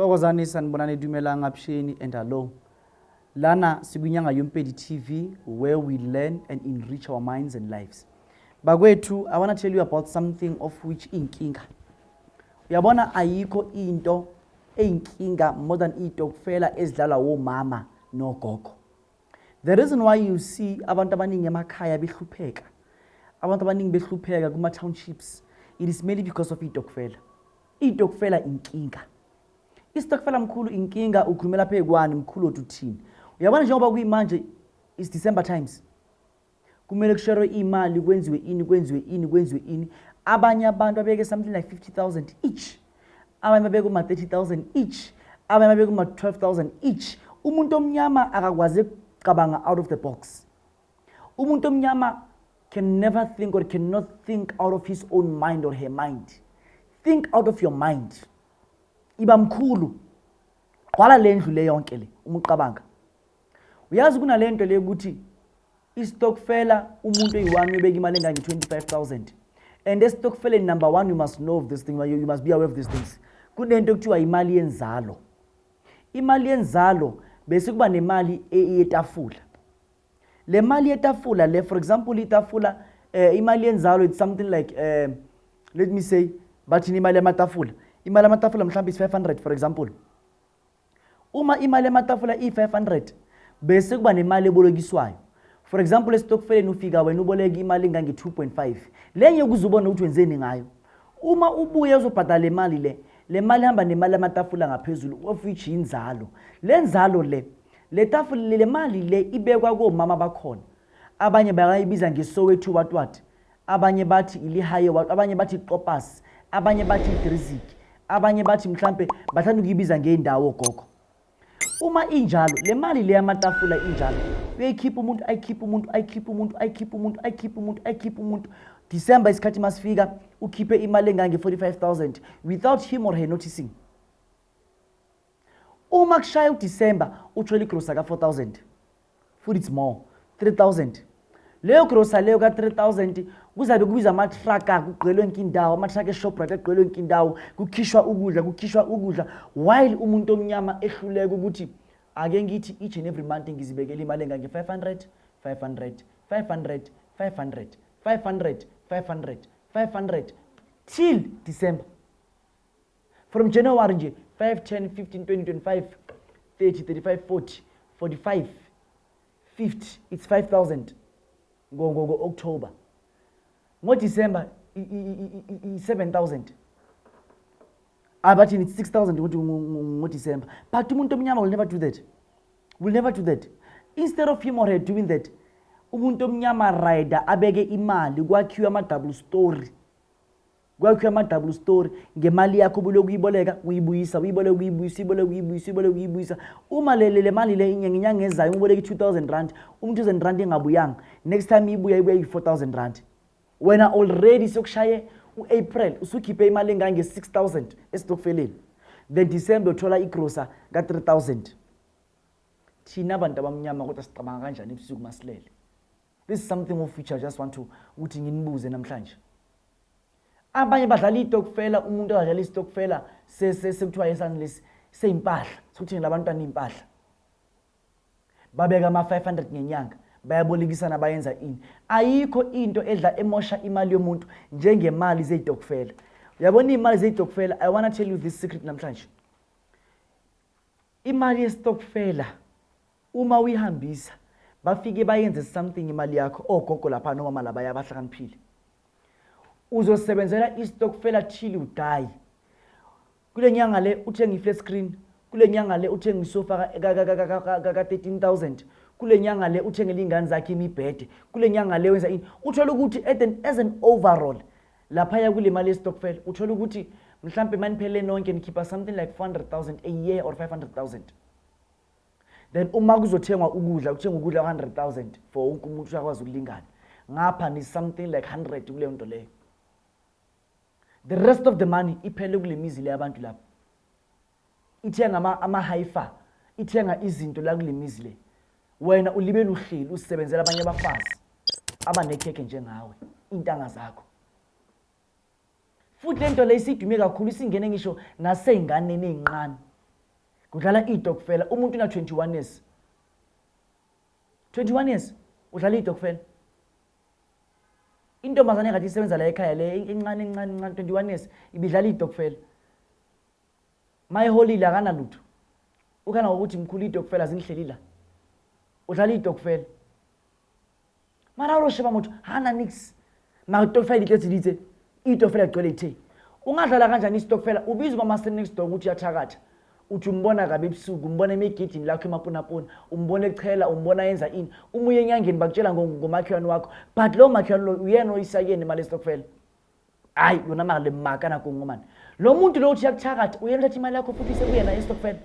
Thokozani sanibonani dumelang apsheni and hello. Lana sikunyanga YoMpedi TV where we learn and enrich our minds and lives. Bagwethu, I want to tell you about something of which inkinga. Uyabona ayikho into eyinkinga more than itokfela ezidlala womama nogogo. The reason why you see abantu abaningi emakhaya behlupheka, abantu abaningi behlupheka kuma townships, it is mainly because of itokfela. Itokfela inkinga. Stokvel Mkhulu Inkinga ukhulumela phekwani Mkhulu uthini. Uyabona njengoba kuyimanje is December times. Kumele kushare imali kwenziwe ini. Abanye abantu babeke something like 50,000 each. Abanye babeke uma 30,000 each. Abanye babeke uma 12,000 each. Umuntu omnyama akakwazi ukucabanga out of the box. Umuntu omnyama can never think or cannot think out of his own mind or her mind. Think out of your mind. Iba mkhulu kwala lendlu le yonke le umuqabanga. Uyazi kuna lento le ukuthi istokfela umuntu oyi1 uyobeka imali engange 25,000. And estokfela number 1 you must know of this thing, you must be aware of these things. Kunento ekuthiwa imali yenzalo. Imali yenzalo bese kuba nemali yetafula. Le mali yetafula le, for example itafula imali yenzalo it's something like let me say bathi imali yamatafula. Imali yamatafula mhlawumbe is 500 for example. Uma imali yamatafula i500 bese kuba nemali ebolekiswayo. For example estokfeleni ufika wena uboleka imali engange 2.5. Lenye ukuzubona ukuthi wenzeni ngayo. Uma ubuye uzobhadala imali le mali hamba nemali yamatafula ngaphezulu of which inzalo. Lenzalo le tafula le mali le ibekwa komama bakhona. Abanye bayayibiza ngeSoweto what. Abanye bathi ilihaye abanye bathi iqopasi, abanye bathi idriziki. Abanye bathi mhlambe bathanda ukuyibiza ngeendawo gogo. Uma injalo le mali le yamatafula injalo uyayikhipha umuntu ayikhipha umuntu December isikhathi masifika ukhiphe imali engange 45,000 without him or her noticing. Uma kushaya uDecember uthola igrosa ka 4,000 futhi it's more 3,000. Leyo grosa leyo ka 3,000 kuzabe kubiza amatraka kugqelwe inkindawo, amatraka eShoprite egqelwe inkindawo, kukhishwa ukudla while umuntu omnyama ehluleka ukuthi ake ngithi each and every month ngizibekela imali engange 500 till December. From January nje 5, 10, 15, 20, 25, 30, 35, 40, 45, 50 it's 5,000. Go October. Ngo December 7,000. But it's 6,000 ngo December. But umuntu omnyama will never do that. Instead of him or her doing that, umuntu omnyama rider abeke imali kwakhiwa ama double story ngemali yakho bulokuyiboleka uyibuyisa uma le mali le inyanga ezayo uboleka 2,000 rand 2,000 rand engabuyanga next time ibuya i4,000 rand wena already sokushaye uApril usukhiphe imali engange 6,000 estokfeleni then December uthola igrosa ka 3,000. Thina abantu abamnyama kodwa sicabanga kanjani ebusuku masilele? This is something of which I just want to ukuthi nginibuze namhlanje. Abanye badlala itokfela umuntu adlala istokfela sekuthiwa yesanless seyimpahla sokuthi labantwana impahla babeka ama 500 ngenyanga bayabolekisana bayenza ini. Ayikho into edla emosha imali yomuntu njengemali zezitokfela. Uyabona imali zezitokfela, I want to tell you this secret namhlanje. Imali yestokfela uma uyihambisa bafike bayenze something imali yakho ogogo lapha noma mala bayabahlakaniphile. Uzosebenzela istokfela till you die. Kule nyanga le uthenga iflat screen, kule nyanga le uthenga isofa ka 13,000, kule nyanga le uthengele ingane zakhe imibhede, kule nyanga le wenza ini. Uthola ukuthi as an overall lapha ya kule mali yestokfela uthola ukuthi mhlambe maniphele nonke nikhipha something like 400,000 a year or 500,000. Then uma kuzothengwa ukudla uthenga ukudla 100,000 for wonke umuntu uyakwazi ukulingana. Ngapha ni something like 100 kule nto leyo. The rest of the money iphele kule mizi le yabantu lapha. Ithenga ama haifa, ithenga izinto la kule mizi le. Wena ulibele uhleli usebenzela abanye abafazi abanekheke njengawe, intanga zakho. Futhi lento le isidume kakhulu isingene ngisho naseyinganeni ezincane. kudlala itokfela umuntu una 21 years 21 years udlala itokfela intombazane ngathi isebenza la ekhaya le incane 21 years ibidlala itokfela mayiholile akana lutho ukana ukuthi Mkhulu itokfela zingihlelila udlala itokfela mara lo sheba motho hana nix ma itokfela itletse itokfela igcwele ithe ungadlala kanjani istokfela ubizwa kwa master next door ukuthi yathakatha uthi umbona kabe ebusuku umbona emigidini lakho emapunapuna umbona echela umbona yenza ini umuye enyangeni bakutshela ngomakhelwane wakho but lo makhelwane lo uyena oyisakeni imali estokfela hayi yona mali maka na kongomani lo muntu lo uthi yakuthakatha uyena uthatha imali yakho futhi sekuyena estokfela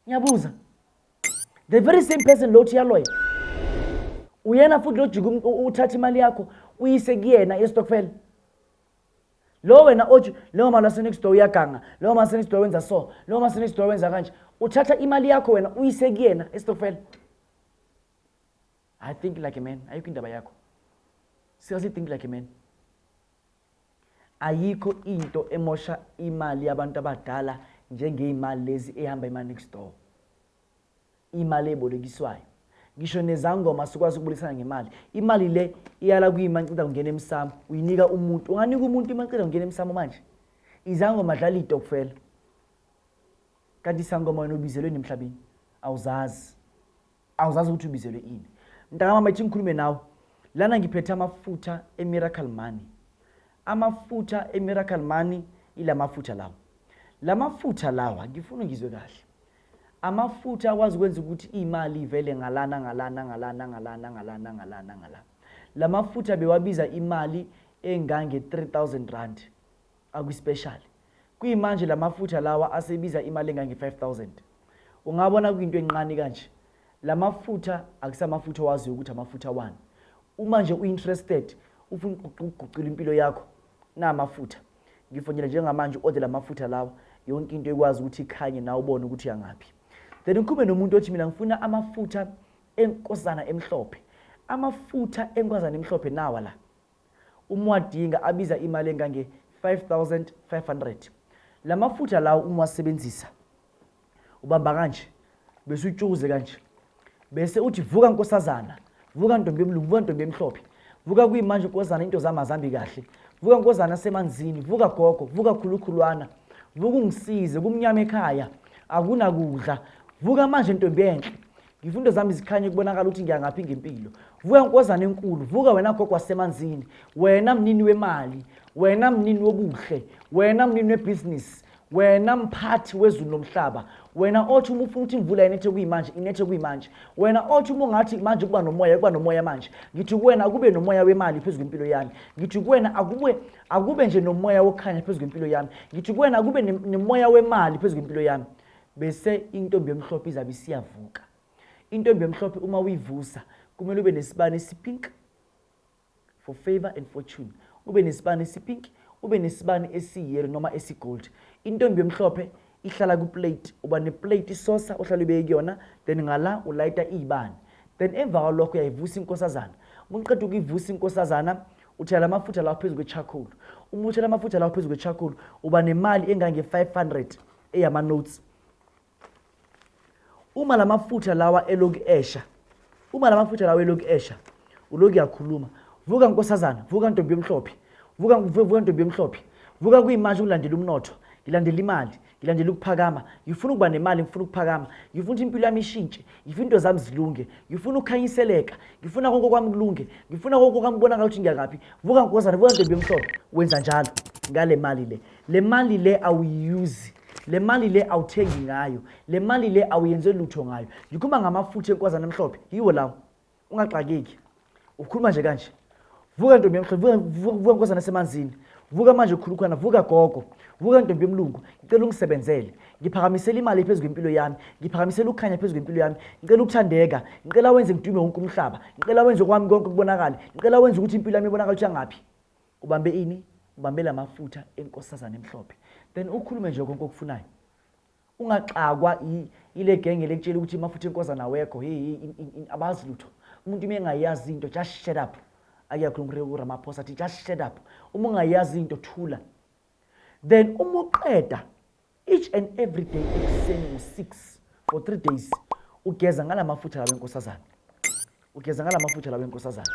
ngiyabuza the very same person lo uthi yaloya uyena futhi lo jika uthatha imali yakho uyise kuyena estokfela lo wena othi lo mali next door uyaganga lo mali next door wenza so lo mali next door wenza kanje uthatha imali yakho wena uyise kuyena estokfela I think like a man ayikho indaba yakho seriously think like a man ayikho into emosha imali yabantu abadala njengeimali lezi ehamba imali next door imali ebolekiswayo ngisho nezangoma sikwazi ukubulisana ngemali imali le iyala kuyimali ncida ungena emsamo uyinika umuntu unganika umuntu imali ncida ungena emsamo manje izangoma dlala itokfela kanti isangoma wena ubizelwe nemhlabeni awuzazi ukuthi ubizelwe ini mntaka mama ngikhulume nawe lana ngiphethe amafutha eMiracle Money amafutha eMiracle Money ila mafutha lawo lamafutha lawa ngifuna ngizwe kahle amafutha akwazi ukwenza ukuthi imali ivele ngalana lamafutha bewabiza imali engange 3000 rand akuspecial kuyimanje lamafutha lawa asebiza imali engange 5000 ungabona kuyinto enqani kanje lamafutha akusamafutha wazi ukuthi amafutha wani uma nje uinterested ufuna ukuguqula impilo yakho na amafutha ngifonyela njengamanje order lamafutha lawa yonke into ekwazi ukuthi ikhanye nawe ubone ukuthi yangaphi then ukube nomuntu othi mina ngifuna amafutha enkosana emhlophe amafutha enkosana emhlophe nawa la umwadinga abiza imali engange 5500 lamafutha lawo umwasebenzisa ubamba kanje bese utshuze kanje bese uthi vuka nkosazana vuka ntombi emlungu vuka ntombi emhlophe vuka kuyimanje nkosana into zamazambi kahle vuka nkosana semanzini vuka gogo vuka khulukhulwana vuka ungisize kumnyama ekhaya akuna kudla vuka manje ntombi enhle ngifundo zami zikhanye kubonakala ukuthi ngiyangaphi ngempilo vuka nkosana enkulu vuka wena gogo wasemanzini wena mnini wemali wena mnini wobuhle wena mnini webusiness wena mphathi wezulu nomhlaba wena othi uma ufuna ukuthi imvula inethe kuyimanje wena othi uma ungathi manje kuba nomoya manje ngithi kuwena akube nomoya wemali phezulu kwempilo yami ngithi kuwena akube nje nomoya wokhanya phezulu kwempilo yami ngithi kuwena akube nemoya wemali phezulu kwempilo yami bese intombi emhlophe izabe siyavuka intombi emhlophe uma uyivusa kumele ube nesibane esipink for favor and fortune ube nesibane esipink ube nesibane esiyellow noma esigold intombi emhlophe ihlala ku plate uba ne plate isosa ohlala ubeke kuyona then ngala ulayita ibani then emva kwalokho uyayivusa inkosazana munqeda ukuyivusa inkosazana uthela amafutha lawo phezulu kwecharcoal uma uthela amafutha lawo phezulu kwecharcoal uba nemali engange 500 eyama notes uma lamafutha lawa eloku esha uloku yakhuluma vuka nkosazana vuka ntombi emhlophe vuka ntombi emhlophe vuka kuyimanje ulandela umnotho ngilandela imali ngilandela ukuphakama ngifuna ukuba nemali ngifuna ukuphakama ngifuna ukuthi impilo yami ishintshe ngifuna into zami zilunge ngifuna ukhanyiseleka ngifuna konke kwami kulunge ngifuna konke kwami kubonakala ukuthi ngiyangaphi vuka nkosazana vuka ntombi emhlophe wenza njalo ngale mali le mali le awuyuse le mali le awuthengi ngayo le mali le awuyenze lutho ngayo ngikhuluma ngamafutha enkosazana emhlophe yiwo lawo ungaxakeki ukhuluma nje kanje vuka ntombi emhlophe vuka nkosazana semanzini vuka manje khulukhwana vuka gogo vuka ntombi emlungu ngicela ungisebenzele ngiphakamisela imali phezulu kwempilo yami ngiphakamisela ukukhanya phezulu kwempilo yami ngicela ukuthandeka ngicela wenze ngidume wonke umhlaba ngicela wenze kwami konke kubonakala ngicela wenze ukuthi impilo yami ibonakala ukuthi yangaphi ubambe ini ubambe lamafutha enkosazana emhlophe then ukhulume nje konke okufunayo ungaxakwa ile genge lekutshela ukuthi amafutha enkosazana awekho abazi lutho umuntu mengayazi into just shut up ayakhuluma uRamaphosa athi just shut up uma ungayazi into thula then uma uqeda each and every day ekuseni u6 for 3 days ugeza ngala mafutha lawo enkosazana. Ugeza ngala mafutha lawo enkosazana.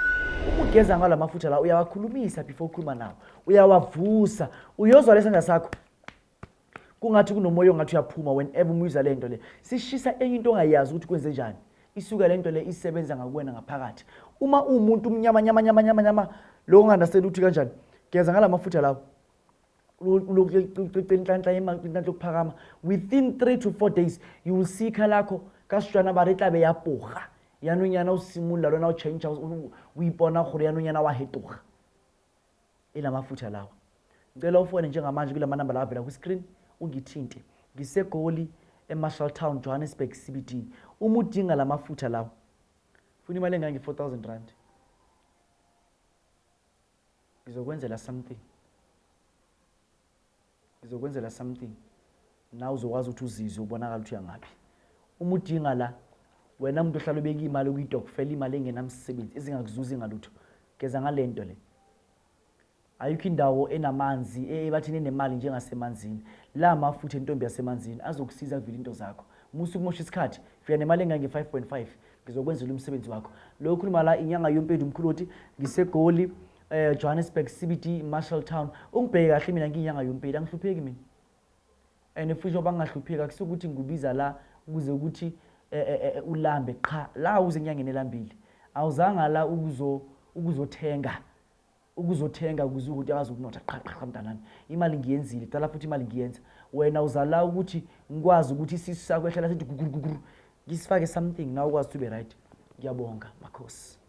Ugeza ngala mafutha lawo uyawakhulumisa before ukhuluma nawo. Uyawavusa, uyozwa lesandla sakho. Kungathi kunomoya ongathi uyaphuma whenever umuyizwa lento le. Sishisa enye into ongayazi ukuthi kwenze njani. Isuka lento le isebenza ngakuwena ngaphakathi. Uma umuntu umnyama lo ungandastand ukuthi kanjani. Geza ngala mafutha lawo. Within 3 to 4 days you will see khalakho kasitshwana ba re tla be ya poga. Yanonyana o simula lona o change o ipona gore yanonyana wa hetoga. Ila mafutha lawo. Ngicela ufone njengamanje kula manamba lawa vela ku screen ungithinte. Ngisegoli eMarshalltown Johannesburg CBD. Uma udinga la mafutha lawo. Funa imali engange 4,000 rand. Ngizokwenzela something. Ngizokwenzela something. Nawe uzokwazi ukuthi uzizwe ubonakala ukuthi uyangaphi. Uma udinga la wena umuntu ohlala ubeka imali kwi-Stokvel imali engenamsebenzi ezingakuzuza ngalutho. Geza ngalento le. Ayikho indawo enamanzi ebathini nemali njengasemanzini. La mafutha entombi yasemanzini azokusiza kuvila into zakho. Musu kumosha isikhathi fika nemali engange 5.5 ngizokwenzela umsebenzi wakho. Lo khuluma la inyanga YoMpedi Mkhulu Hoti ngisegoli Johannesburg CBD Marshalltown. Ungibheke kahle mina ngiyinyanga YoMpedi angihlupheki mina. And futhi njengoba ngingahlupheki akusukuthi ngikubiza la ukuze ukuthi ulambe qha la uze enyangeni elambile. Awuzanga la ukuzothenga ukuze ukuthi abazokunotha qha mntanami. Imali ngiyenzile cala futhi imali ngiyenza. Wena uzala ukuthi ngikwazi ukuthi isisa kwehlela sithi guguru ngisifake something na ukwazi to be right. Ngiyabonga makhosi.